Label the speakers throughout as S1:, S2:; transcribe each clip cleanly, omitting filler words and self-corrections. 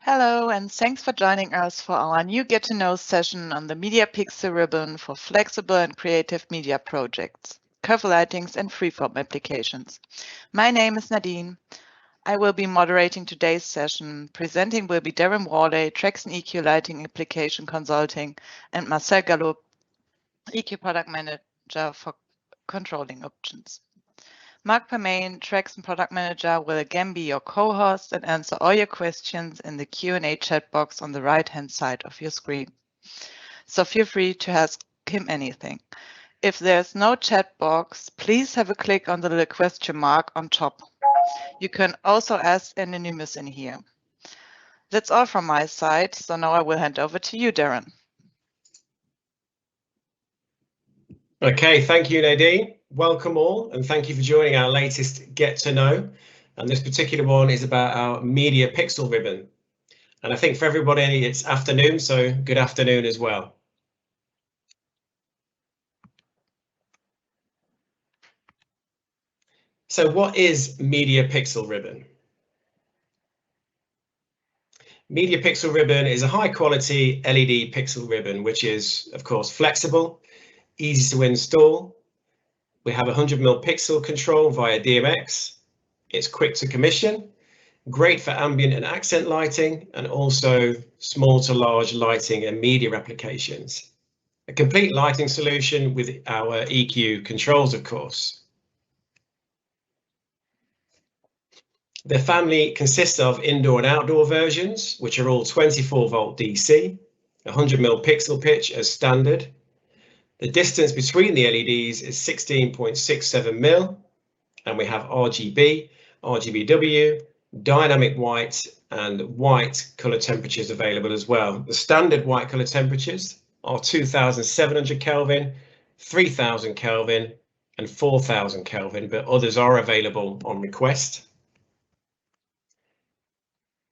S1: Hello, and thanks for joining us for our new Get2Know session on the Media Pixel ribbon for flexible and creative media projects, curve lightings, and freeform applications. My name is Nadine. I will be moderating today's session. Presenting will be Darren Worley, Traxon EQ Lighting Application Consulting, and Marcel Gallo, EQ Product Manager for Controlling Options. Mark Permain, Traxon Product Manager, will again be your co-host and answer all your questions in the Q&A chat box on the right-hand side of your screen. So feel free to ask him anything. If there's no chat box, please have a click on the little question mark on top. You can also ask anonymous in here. That's all from my side, so now I will hand over to you, Darren.
S2: Okay, thank you, Nadine. Welcome all, and thank you for joining our latest Get to Know. And this particular one is about our Media Pixel ribbon. And I think for everybody, it's afternoon, so good afternoon as well. So what is Media Pixel ribbon? Media Pixel ribbon is a high quality LED pixel ribbon, which is, of course, flexible, easy to install. We have 100mm pixel control via DMX. It's quick to commission, great for ambient and accent lighting, and also small to large lighting and media applications. A complete lighting solution with our EQ controls, of course. The family consists of indoor and outdoor versions, which are all 24-volt DC, 100mm pixel pitch as standard. The distance between the LEDs is 16.67mm, and we have RGB, RGBW, dynamic white, and white color temperatures available as well. The standard white color temperatures are 2700 Kelvin, 3000 Kelvin, and 4000 Kelvin, but others are available on request.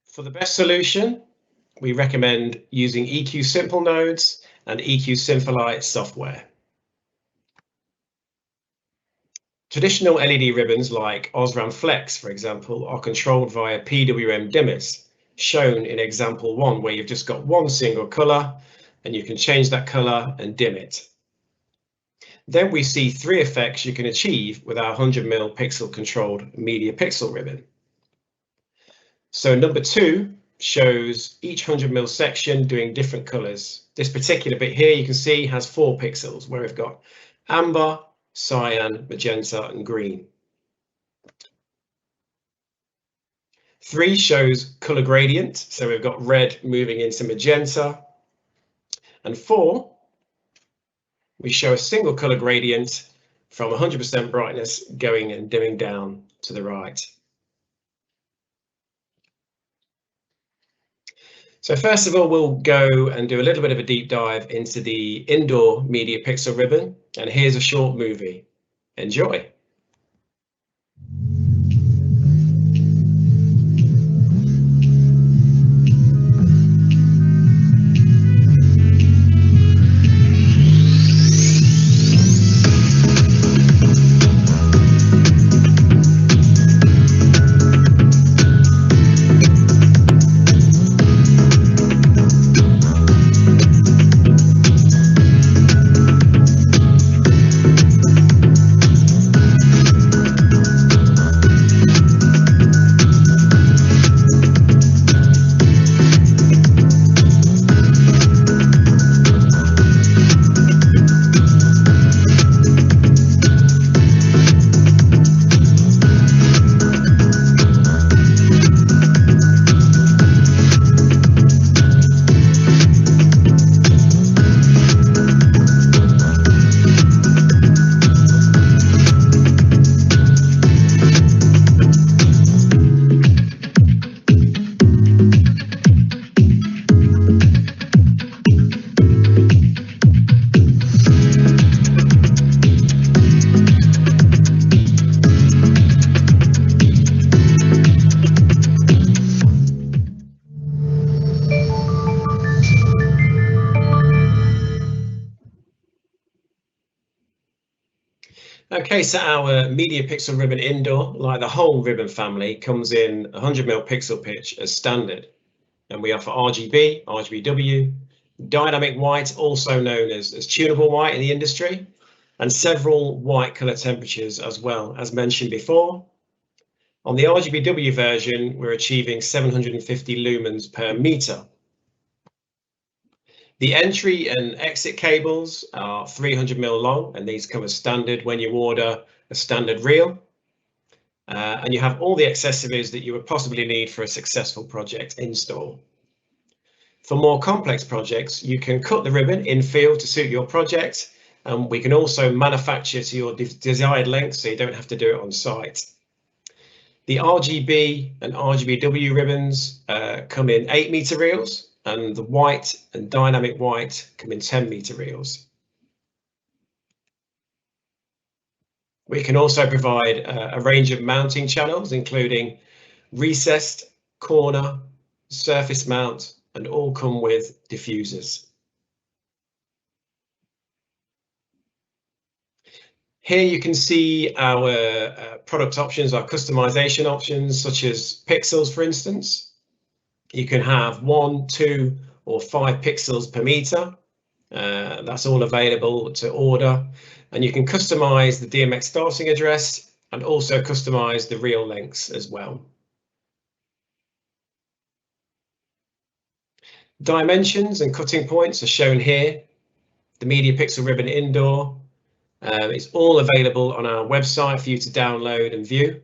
S2: For the best solution, we recommend using EQ Simple nodes and EQ Symphonite software. Traditional LED ribbons like Osram Flex, for example, are controlled via PWM dimmers, shown in example 1, where you've just got one single color and you can change that color and dim it. Then we see 3 effects you can achieve with our 100mm pixel controlled Media Pixel ribbon. So number 2 shows each 100mm section doing different colors. This particular bit here you can see has 4 pixels, where we've got amber, cyan, magenta, and green. 3 shows color gradient, so we've got red moving into magenta. And 4, we show a single color gradient from 100% brightness going and dimming down to the right. So first of all, we'll go and do a little bit of a deep dive into the indoor Media Pixel ribbon, and here's a short movie. Enjoy. Okay, so our Media Pixel ribbon indoor, like the whole ribbon family, comes in 100mm pixel pitch as standard. and we offer RGB, RGBW, dynamic white, also known as tunable white in the industry, and several white color temperatures as well, as mentioned before. On the RGBW version, we're achieving 750 lumens per meter. The entry and exit cables are 300mm long, and these come as standard when you order a standard reel. And you have all the accessories that you would possibly need for a successful project install. For more complex projects, you can cut the ribbon in field to suit your project, and we can also manufacture to your desired length, so you don't have to do it on site. The RGB and RGBW ribbons come in 8-meter reels, and the white and dynamic white come in 10-meter reels. We can also provide a range of mounting channels, including recessed, corner, surface mount, and all come with diffusers. Here you can see our product options, our customization options, such as pixels, for instance. You can have 1, 2, or 5 pixels per meter. That's all available to order. And you can customize the DMX starting address and also customize the reel lengths as well. Dimensions and cutting points are shown here. The Media Pixel Ribbon Indoor is all available on our website for you to download and view.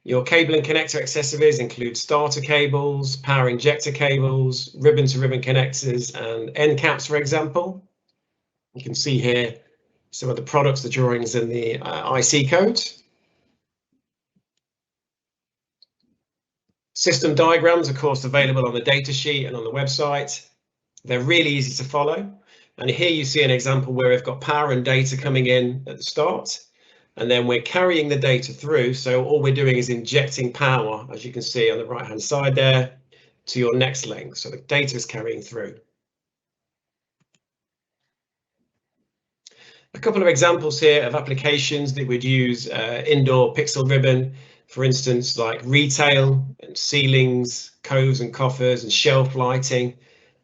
S2: Your cable and connector accessories include starter cables, power injector cables, ribbon-to-ribbon connectors, and end caps, for example. You can see here some of the products, the drawings, and the IC codes. System diagrams, of course, available on the datasheet and on the website. They're really easy to follow. And here you see an example where we've got power and data coming in at the start, and then we're carrying the data through. So all we're doing is injecting power, as you can see on the right-hand side there, to your next length. So the data is carrying through. A couple of examples here of applications that would use indoor pixel ribbon, for instance, like retail and ceilings, coves and coffers and shelf lighting,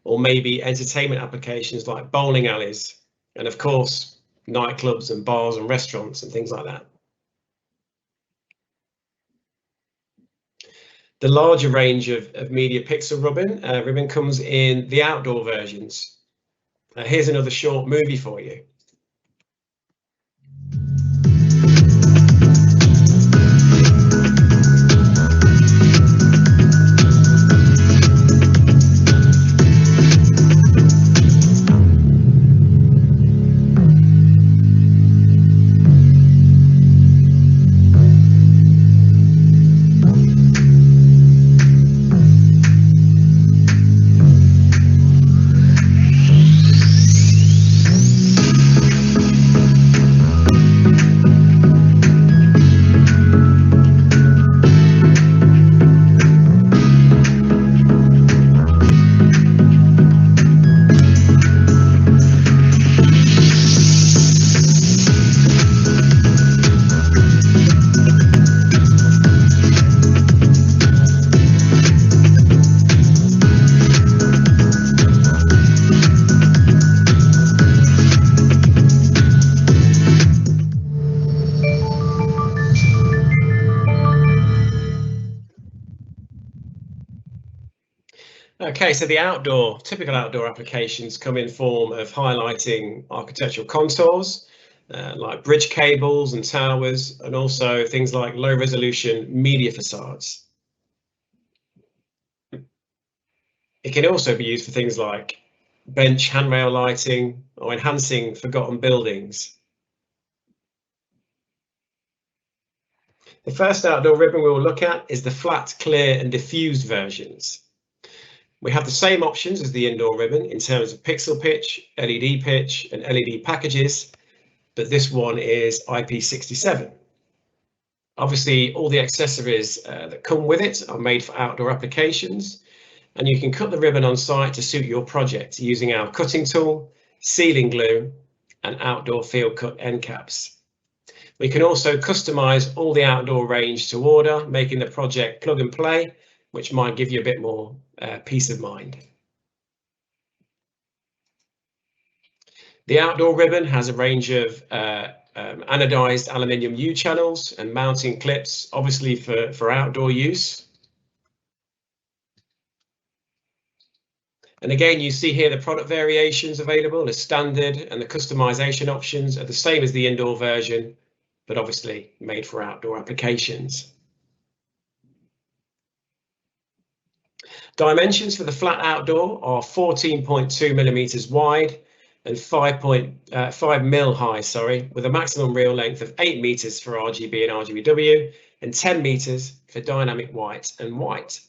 S2: or maybe entertainment applications like bowling alleys, and of course, nightclubs and bars and restaurants and things like that. The larger range of Media Pixel ribbon comes in the outdoor versions. Here's another short movie for you. Okay, so the typical outdoor applications come in form of highlighting architectural contours, like bridge cables and towers, and also things like low resolution media facades. It can also be used for things like bench handrail lighting or enhancing forgotten buildings. The first outdoor ribbon we will look at is the flat, clear and diffused versions. We have the same options as the indoor ribbon in terms of pixel pitch, LED pitch and LED packages, but this one is IP67. Obviously, all the accessories that come with it are made for outdoor applications, and you can cut the ribbon on site to suit your project using our cutting tool, sealing glue and outdoor field cut end caps. We can also customize all the outdoor range to order, making the project plug and play, which might give you a bit more peace of mind. The outdoor ribbon has a range of anodized aluminium U channels and mounting clips, obviously for outdoor use. And again, you see here the product variations available as standard, and the customization options are the same as the indoor version, but obviously made for outdoor applications. Dimensions for the flat outdoor are 14.2 millimeters wide and 5 mil high, with a maximum reel length of 8 meters for RGB and RGBW and 10 meters for dynamic white and white.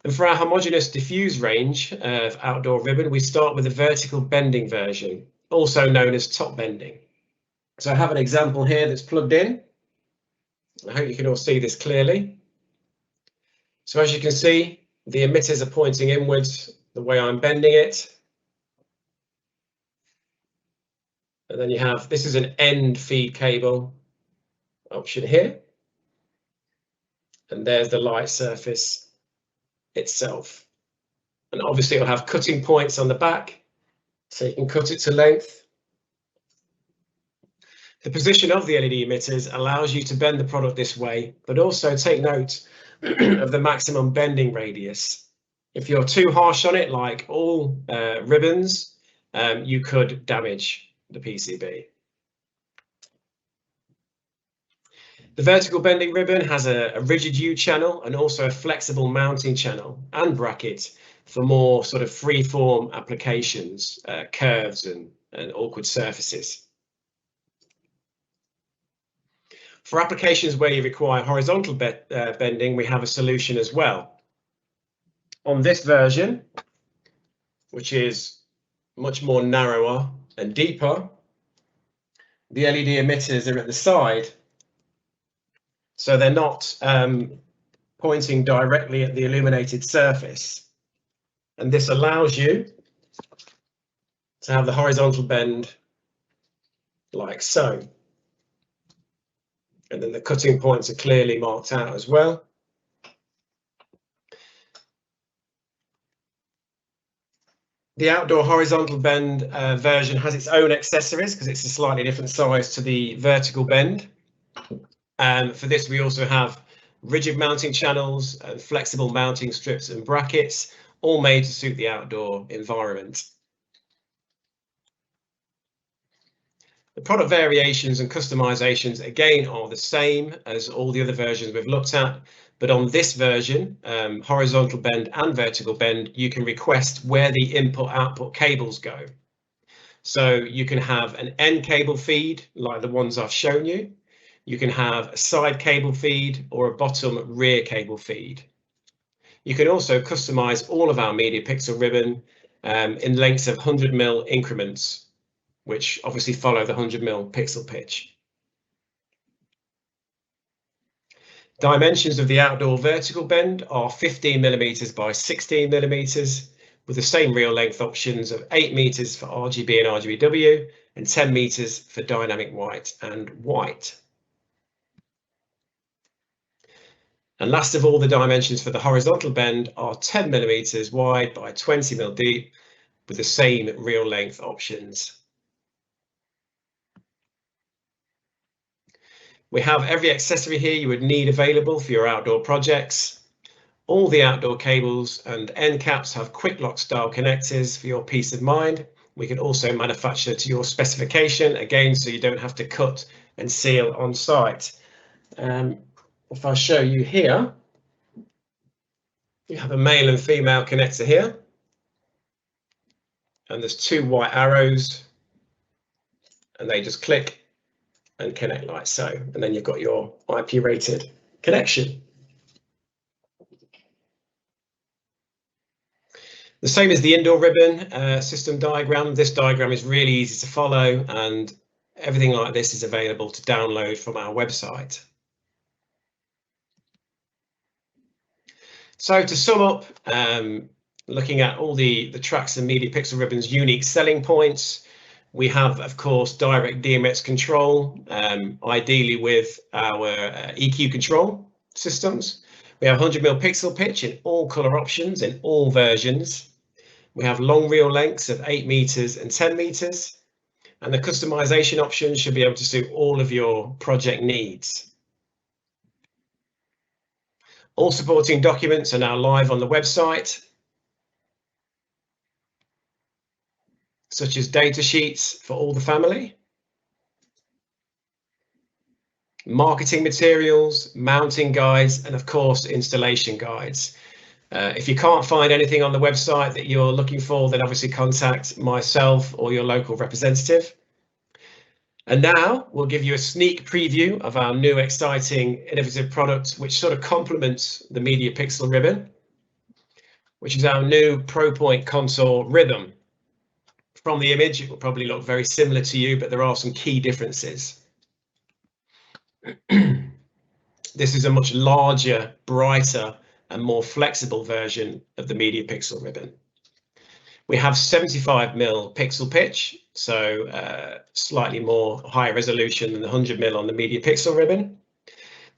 S2: And for our homogeneous diffuse range of outdoor ribbon, we start with the vertical bending version, also known as top bending. So I have an example here that's plugged in. I hope you can all see this clearly. So as you can see, the emitters are pointing inwards the way I'm bending it. And then you have, this is an end feed cable option here. And there's the light surface itself. And obviously it'll have cutting points on the back, so you can cut it to length. The position of the LED emitters allows you to bend the product this way, but also take note of the maximum bending radius. If you're too harsh on it, like all ribbons, you could damage the PCB. The vertical bending ribbon has a rigid U channel and also a flexible mounting channel and bracket for more sort of free-form applications, curves and awkward surfaces. For applications where you require horizontal bending, we have a solution as well. On this version, which is much more narrower and deeper, the LED emitters are at the side, so they're not pointing directly at the illuminated surface. And this allows you to have the horizontal bend like so. And then the cutting points are clearly marked out as well. The outdoor horizontal bend version has its own accessories because it's a slightly different size to the vertical bend. And for this, we also have rigid mounting channels and flexible mounting strips and brackets, all made to suit the outdoor environment. The product variations and customizations again are the same as all the other versions we've looked at, but on this version, horizontal bend and vertical bend, you can request where the input-output cables go. So you can have an end cable feed like the ones I've shown you. You can have a side cable feed or a bottom rear cable feed. You can also customize all of our media pixel ribbon in lengths of 100 mil increments, which obviously follow the 100 mil pixel pitch. Dimensions of the outdoor vertical bend are 15 millimeters by 16 millimeters, with the same reel length options of 8 meters for RGB and RGBW and 10 meters for dynamic white and white. And last of all, the dimensions for the horizontal bend are 10 millimeters wide by 20 mil deep, with the same reel length options. We have every accessory here you would need available for your outdoor projects. All the outdoor cables and end caps have quick lock style connectors for your peace of mind. We can also manufacture to your specification, again, so you don't have to cut and seal on site. If I show you here, you have a male and female connector here, and there's 2 white arrows, and they just click and connect like so, and then you've got your IP rated connection. The same as the indoor ribbon system diagram. This diagram is really easy to follow, and everything like this is available to download from our website. So to sum up, looking at all the Traxon Media Pixel Ribbon's unique selling points, We have, of course, direct DMX control, ideally with our EQ control systems. We have 100mm pixel pitch in all color options in all versions. We have long reel lengths of 8 meters and 10 meters. And the customization options should be able to suit all of your project needs. All supporting documents are now live on the website, such as data sheets for all the family, marketing materials, mounting guides, and of course, installation guides. If you can't find anything on the website that you're looking for, then obviously contact myself or your local representative. And now we'll give you a sneak preview of our new exciting innovative product, which sort of complements the Media Pixel ribbon, which is our new ProPoint Kontour Rhythm. From the image, it will probably look very similar to you, but there are some key differences. This is a much larger, brighter, and more flexible version of the Media Pixel ribbon. We have 75mm pixel pitch, so slightly more high resolution than the 100mm on the Media Pixel ribbon.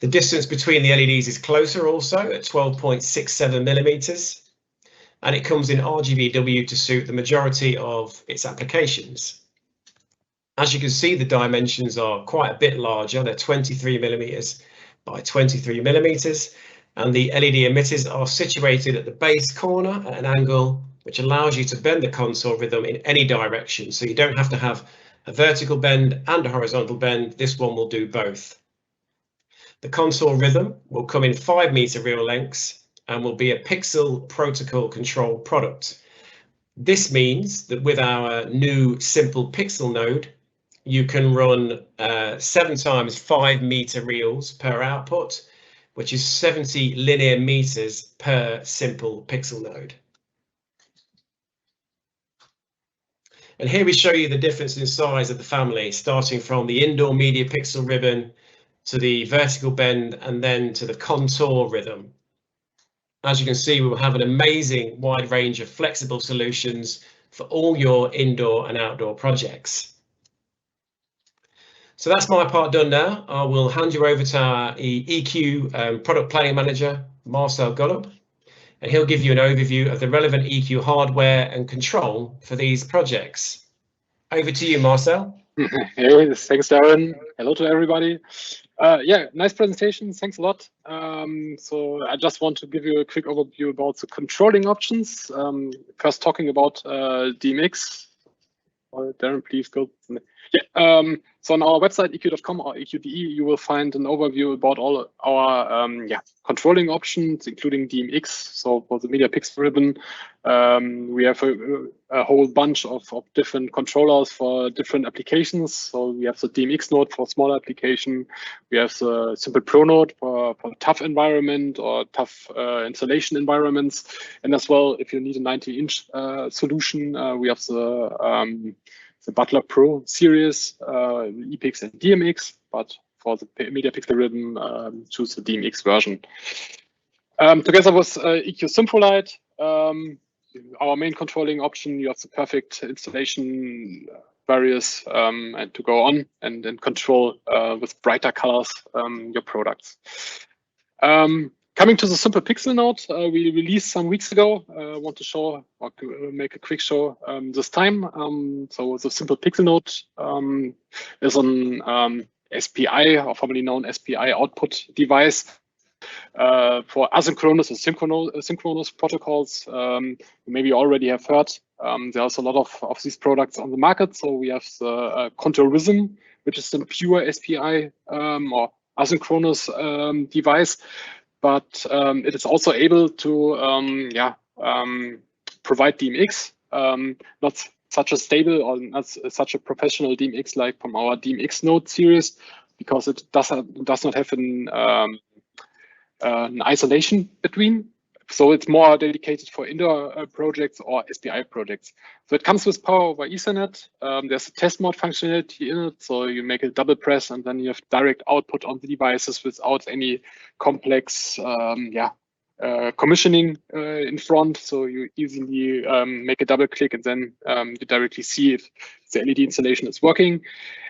S2: The distance between the LEDs is closer also at 12.67mm, and it comes in RGBW to suit the majority of its applications. As you can see, the dimensions are quite a bit larger. They're 23mm by 23mm, and the LED emitters are situated at the base corner at an angle which allows you to bend the Kontour Rhythm in any direction. So you don't have to have a vertical bend and a horizontal bend. This one will do both. The Kontour Rhythm will come in 5-meter reel lengths and will be a pixel protocol control product. This means that with our new simple pixel node, you can run 7 times 5-meter reels per output, which is 70 linear meters per simple pixel node. And here we show you the difference in size of the family, starting from the indoor Media Pixel ribbon to the vertical bend and then to the Kontour Rhythm. As you can see, we will have an amazing wide range of flexible solutions for all your indoor and outdoor projects. So that's my part done now. I will hand you over to our EQ product planning manager, Marcel Golub, and he'll give you an overview of the relevant EQ hardware and control for these projects. Over to you, Marcel.
S3: Hey, thanks, Darren. Hello to everybody. Yeah, nice presentation. Thanks a lot. So I just want to give you a quick overview about the controlling options. First, talking about DMX. Darren, please go. Yeah. So on our website, eq.com or eq.de, you will find an overview about all our controlling options, including DMX. So for the Media Pixel ribbon, we have a whole bunch of different controllers for different applications. So we have the DMX node for small application. We have the Simple Pro node for tough environment or tough installation environments. And as well, if you need a 90-inch solution, we have the Butler Pro series, EPIX and DMX, but for the Media Pixel ribbon, choose the DMX version. Together with EQ Sympholight, our main controlling option, you have the perfect installation various and to go on and control with brighter colors your products. Coming to the Simple Pixel node, we released some weeks ago. I want to show or to make a quick show this time. So the Simple Pixel node is an SPI, or formerly known SPI output device for asynchronous and synchronous protocols. Maybe you already have heard. There's a lot of these products on the market. So we have the Kontour Rhythm, which is a pure SPI or asynchronous device. But it is also able to provide DMX, not such a stable or not such a professional DMX like from our DMX node series, because it does not have an isolation between. So it's more dedicated for indoor projects or SPI projects. So it comes with power over Ethernet. There's a test mode functionality in it. So you make a double press and then you have direct output on the devices without any complex commissioning in front, so you easily make a double click and then you directly see if the LED installation is working.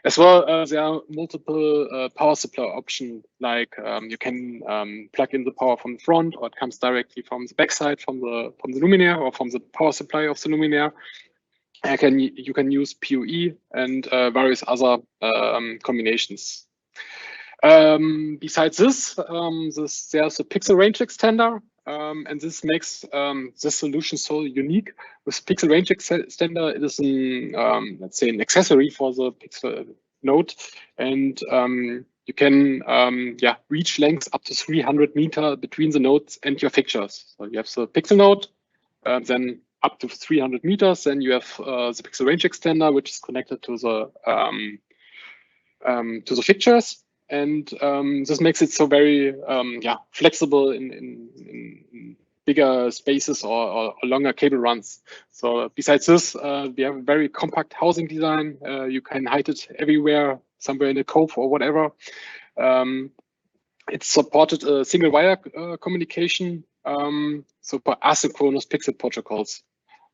S3: As well, there are multiple power supply options, like you can plug in the power from the front, or it comes directly from the backside, from the luminaire, or from the power supply of the luminaire. You can use PoE and various other combinations. Besides this, there's a pixel range extender, and this makes this solution so unique. With pixel range extender, it is an let's say an accessory for the pixel node, and you can reach lengths up to 300 meters between the nodes and your fixtures. So you have the pixel node, then up to 300 meters, then you have the pixel range extender, which is connected to the fixtures. And this makes it so very flexible in bigger spaces or longer cable runs. So besides this, we have a very compact housing design. You can hide it everywhere, somewhere in a cove or whatever. It supported single wire communication, so for asynchronous pixel protocols.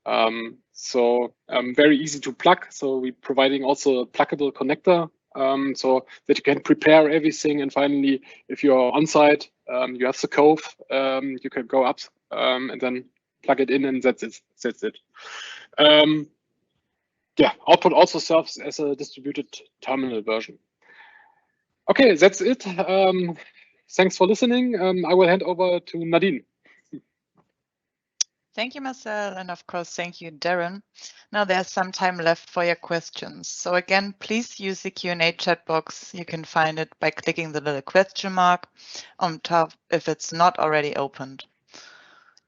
S3: Very easy to plug. So we're providing also a pluggable connector, so that you can prepare everything. And finally, if you're on site, you have the cove, you can go up and then plug it in, and that's it. Output also serves as a distributed terminal version. Okay, that's it. Thanks for listening. I will hand over to Nadine.
S1: Thank you, Marcel, and of course, thank you, Darren. Now there's some time left for your questions. So again, please use the Q&A chat box. You can find it by clicking the little question mark on top if it's not already opened.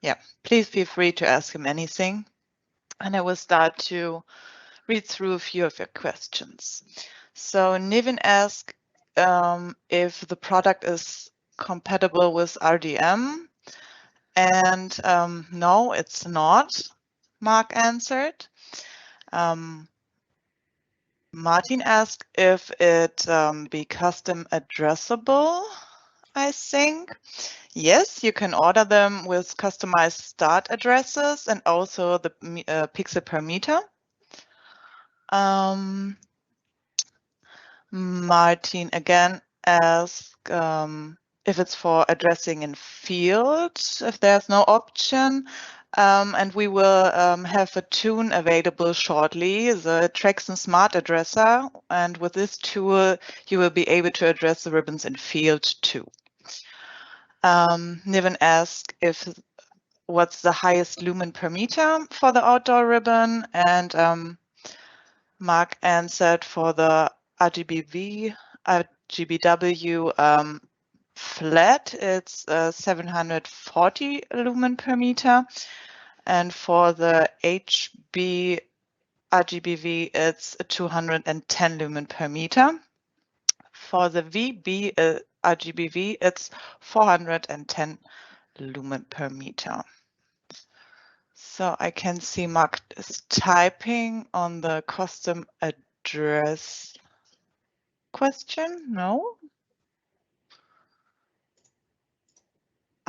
S1: Yeah, please feel free to ask him anything. And I will start to read through a few of your questions. So Niven asked if the product is compatible with RDM. And no, it's not, Mark answered. Martin asked if it be custom addressable, I think. Yes, you can order them with customized start addresses and also the pixel per meter. Martin again asked if it's for addressing in field, if there's no option. And we will have a tune available shortly, the Traxon Smart Addresser. And with this tool, you will be able to address the ribbons in field too. Niven asked what's the highest lumen per meter for the outdoor ribbon. And Mark answered for the RGBW flat, it's 740 lumen per meter, and for the HB RGBV, it's 210 lumen per meter. For the VB RGBV, it's 410 lumen per meter. So I can see Mark is typing on the custom address question. No?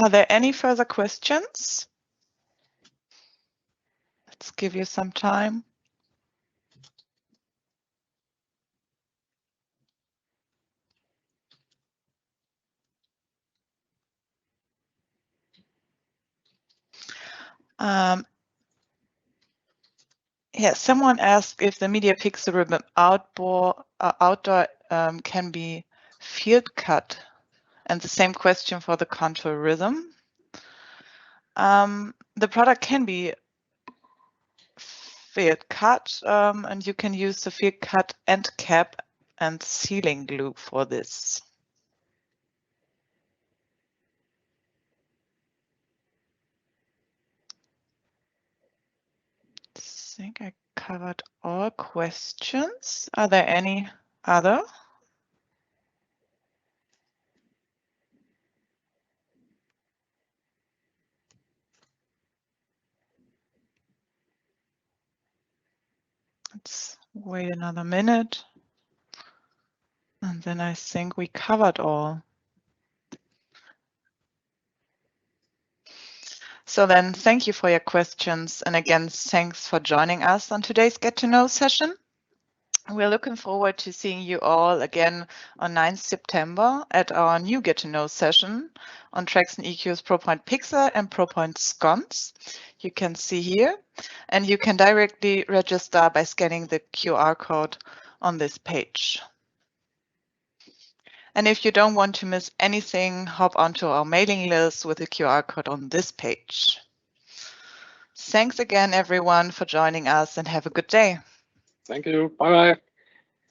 S1: Are there any further questions? Let's give you some time. Someone asked if the media pixel ribbon outdoor can be field cut, and the same question for the Kontour Rhythm. The product can be field cut, and you can use the field cut end cap and sealing glue for this. I think I covered all questions. Are there any other? Let's wait another minute. And then I think we covered all. So then, thank you for your questions. And again, thanks for joining us on today's Get to Know session. We're looking forward to seeing you all again on 9th September at our new Get to Know session on Traxon EQ's ProPoint Pixel and ProPoint Sconce. You can see here, and you can directly register by scanning the QR code on this page. And if you don't want to miss anything, hop onto our mailing list with the QR code on this page. Thanks again, everyone, for joining us, and have a good day.
S3: Thank you. Bye-bye.